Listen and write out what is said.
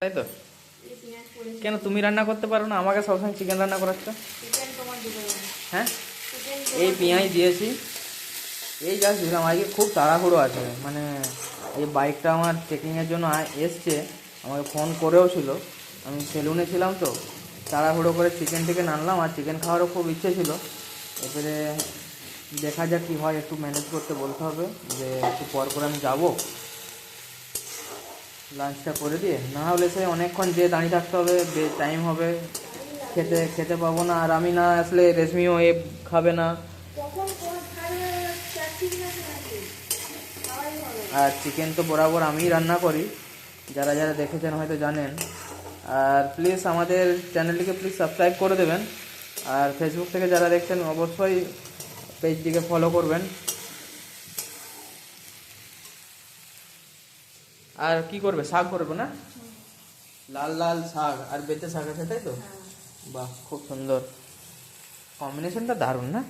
তাই তো। কেন তুমি রান্না করতে পারো না? আমাকে সবসময় চিকেন রান্না করাচ্ছ। হ্যাঁ, এই পেঁয়াজ দিয়েছি, এই জাস্ট দিলাম। আজকে খুব তাড়াহুড়ো আছে, মানে এই বাইকটা আমার চেকিংয়ের জন্য এসছে, আমাকে ফোন করেও ছিল। আমি সেলুনে ছিলাম তো, তাড়াহুড়ো করে চিকেন টিকেন আনলাম, আর চিকেন খাওয়ারও খুব ইচ্ছে ছিল। এবারে দেখা যাক কী হয়, একটু ম্যানেজ করতে বলতে হবে, যে একটু পর করে আমি যাবো, লাঞ্চটা করে দিয়ে। না হলে সে অনেকক্ষণ যে দাঁড়িয়ে থাকতে হবে, টাইম হবে, খেতে খেতে পাবো না। আর আমি না আসলে রেশমিও খাবে না। আর চিকেন তো বরাবর আমিই রান্না করি, যারা যারা দেখেছেন হয়তো জানেন। আর প্লিজ আমাদের চ্যানেলটিকে প্লিজ সাবস্ক্রাইব করে দেবেন। আর ফেসবুক থেকে যারা দেখছেন অবশ্যই পেজটিকে ফলো করবেন। আর কি করবে? শাক করবে না? লাল লাল শাক আর বেঁচে শাক আছে, তাই তো? বাহ, খুব সুন্দর কম্বিনেশনটা, দারুণ না?